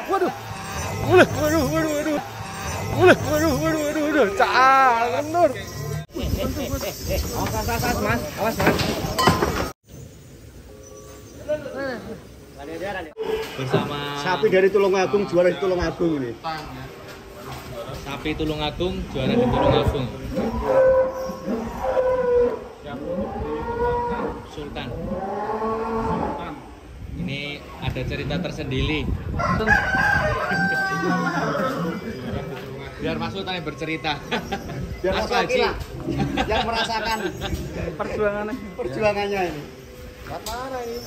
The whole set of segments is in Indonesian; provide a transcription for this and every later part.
Waduh. Cak, Nur. Awas, Mas. Awas, Mas. Bersama sapi dari Tulungagung, juara di Tulungagung ini. Sapi Tulungagung, juara di Tulungagung. Sultan. Ini ada cerita tersendiri. Biar Mas Sultan yang bercerita. Biar Mas Haji yang merasakan perjuangannya ini. Lewat mana ini?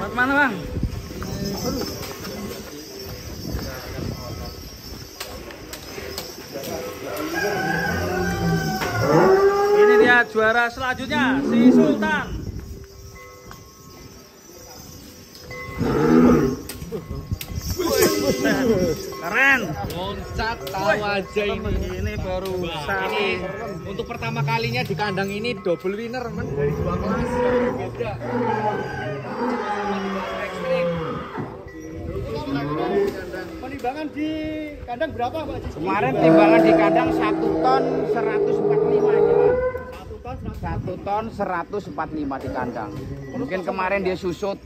Lewat mana, Bang? Ini dia juara selanjutnya, si Sultan. Keren. Loncat tahu aja ini. Ini baru Ini untuk pertama kalinya di kandang ini double winner, man. Dari dua kelas beda. Penimbangan di kandang berapa, Pak? Kemarin timbangan di kandang 1 ton 145 aja, Pak. 1 ton 145 di kandang. Mungkin kemarin dia susut.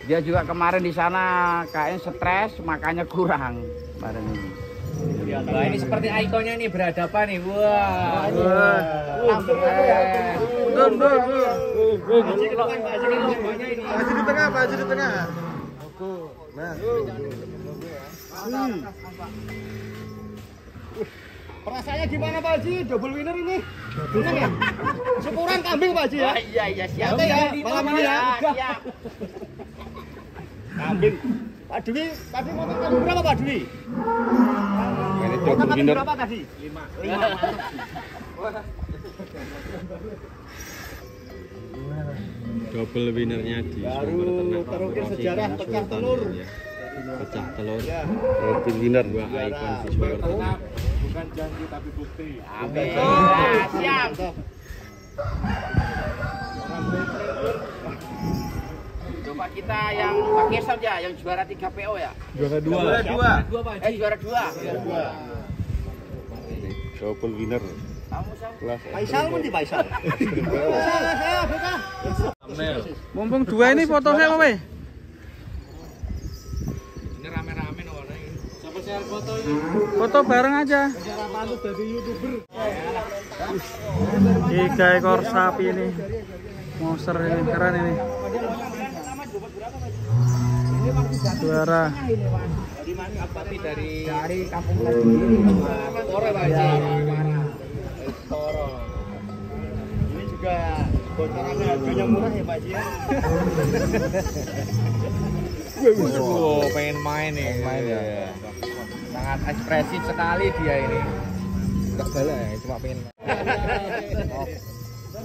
Dia juga kemarin di sana kayaknya stres, makanya kurang kemarin ini. Wah, ini seperti ikonnya nih berhadapan nih. Wah. Mundur. Maju di tengah, maju di tengah. Nah. Perasaannya gimana, Pak Haji? Double winner ini. Benar ya? Syukuran kambing, Pak Haji ya? Iya, siap. Ya, malam ini ya. Siap. Kambing. Pak Dwi, tadi mau kambing berapa, Pak Dwi? Ini Mau kambing berapa tadi? 5. Double winnernya di Sumber Ternak terukir sejarah pecah telur. Pecah telur. Ya. Double winner dua ikon di Sumber Ternak. Bukan janji tapi bukti. Amin. Siap. Coba kita yang pakai saja, yang juara 3 PO ya. Juara 2. Juara 2. Double winner. Kamu sama. Faisal pun di Faisal. Mumpung dua ini fotonya apa, Pak? Ini rame-rame warna ini. Siapa sih foto ini? Foto bareng aja. Tiga ekor sapi ini. Monster ini keren ini. Juara. Tapi dari kampung Toro, Pak Haji. Toro. Ini juga bocorannya harganya murah ya, Pak Haji ya. Wow, pengen main nih. Main ya. Sangat ekspresif sekali dia ini. Enggak galak ya, cuma pengen main.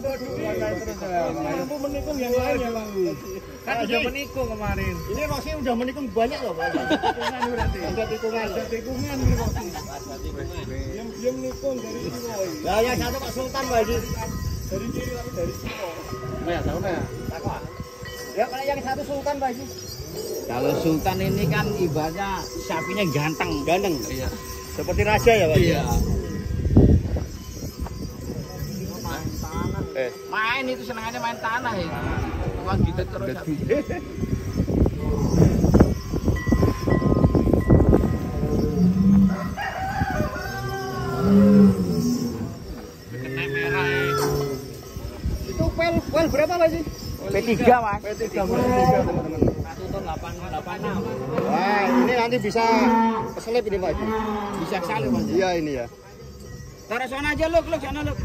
Mampu menikung yang lain ya, Bang. Kan udah menikung kemarin. Ini Rosi udah menikung banyak loh, Pak. Tikungan berarti. Ada tikungan nih, Rosi. Dia menikung dari sini. Lah yang satu Pak Sultan, Pak Haji. Dari kiri tapi dari sini. Nah, tahu ya? Takut. Ya, kalau yang satu Sultan, Pak Haji. Kalau Sultan ini kan ibaratnya sapinya ganteng. Ganteng. Iya. Seperti raja ya, Pak. Iya. Main itu senangannya main tanah ya. Cuma gitu terus. Kena merah ya. Itu pel berapa, Pak Haji? P3 Mas. P3 teman-teman. 1 ton 886. Wah, ini nanti bisa keselip ini, Pak Haji. Bisa salib Mas. Iya ini ya. Taruh sana aja lu sana lu.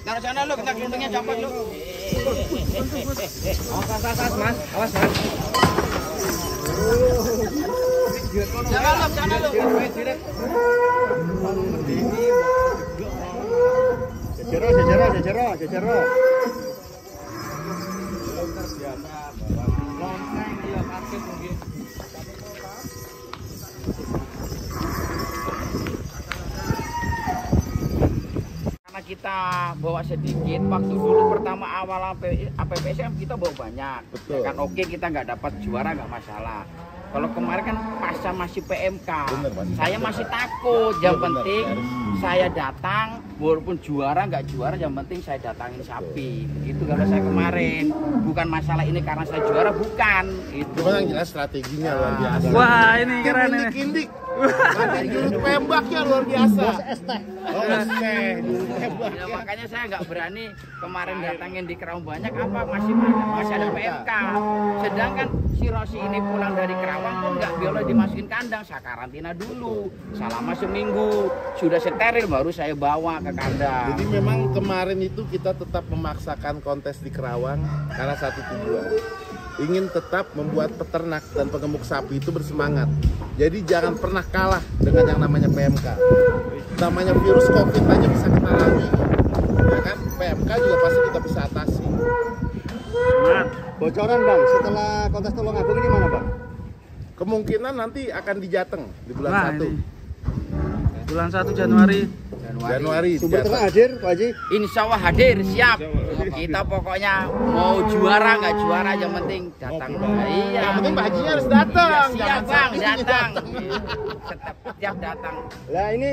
Taruh sana lu, kita gelundungnya copot lu. Awas, Mas. Awas, Mas. Sana lu. Jejero. Karena kita kita bawa sedikit, waktu dulu pertama awal APPSM kita bawa banyak. Betul. Ya kan oke, kita nggak dapat juara nggak masalah. Kalau kemarin kan pasca masih PMK, Bener, Mas. saya masih takut. Yang bener. penting saya datang, walaupun juara nggak juara, yang penting saya datangin sapi. Itu kalau saya kemarin, bukan masalah ini karena saya juara, bukan. Itu. Cuma yang jelas strateginya luar biasa. Wah, ini keren ini. Kindik. Nanti jurus tembaknya luar biasa. Oh, teh, jurus tembak. Ya, makanya saya nggak berani kemarin datangin di Kerawang banyak, apa masih ada PMK. Sedangkan si Rosi ini pulang dari Kerawang pun nggak boleh dimasukin kandang, saya karantina dulu selama seminggu, sudah steril baru saya bawa ke kandang. Jadi memang kemarin itu kita tetap memaksakan kontes di Kerawang karena satu tujuan. Ingin tetap membuat peternak dan pengemuk sapi itu bersemangat. Jadi jangan pernah kalah dengan yang namanya PMK. Namanya virus COVID aja bisa kita lalui. Ya kan? PMK juga pasti kita bisa atasi. Semangat. Bocoran Bang, setelah kontes Tulungagung ini mana Bang? Kemungkinan nanti akan di Jateng di bulan Wah, 1 ini. Bulan 1 Januari. Januari. di Sumber Jateng. ternak hadir Pak Haji? Insya Allah hadir, siap. Kita pokoknya mau juara nggak juara, yang penting datang. Iya. Yang penting Pak Hajinya harus datang. Siap Jangan bang, sapinya datang. Setiap datang. Lah ini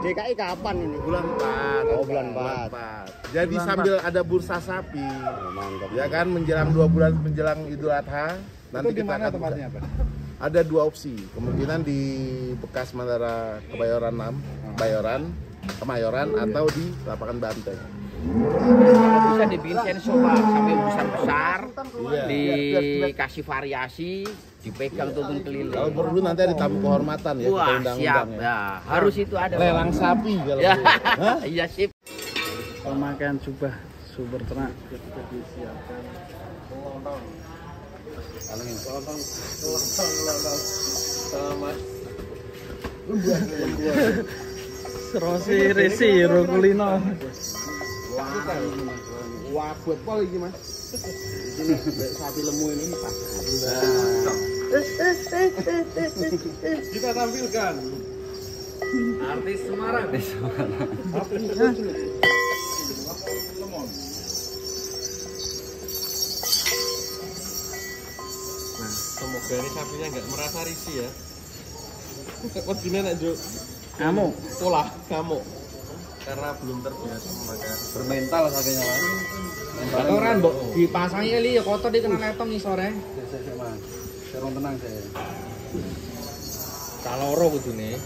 DKI kapan ini? Bulan 4. Oh, bulan 4. Jadi Bulan sambil ada bursa sapi. Mantap. Ya kan, menjelang 2 bulan menjelang Idul Adha. Nanti kita akan tempatnya Pak? ada 2 opsi. Kemungkinan di bekas Mandara Kebayoran 6, Kemayoran atau di lapangan Banteng. Kalau bisa dibikin sensor bang, sampai besar-besar, Iya. dikasih variasi, dipegang turun keliling. Kalau perlu nanti ada tamu kehormatan ya, kita Wah, siap. undang-undang ya. Ya, harus itu ada. Bang. Lelang sapi kalau Ya, perlu. Hah? iya sip. Pemakaian jubah sumber ternak. Rosi Resi Rokulino. Wah, buat pol iki Mas. Ini sapi lemu ini Pak. Kita tampilkan. Artis Semarang. Nah, semoga ini sapinya nggak merasa risih ya. Kekuatan nak Jo. Kamu Pola kamu. Karena belum terbiasa memakai. Bermental sapinya Mas. Kotoran mbok dipasangi li ya kotor di kena letong ngisore. Mas. Serong tenang saya. Kaloro kudune.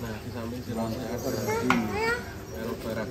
Nah, di samping si Rosnya ada di Barat.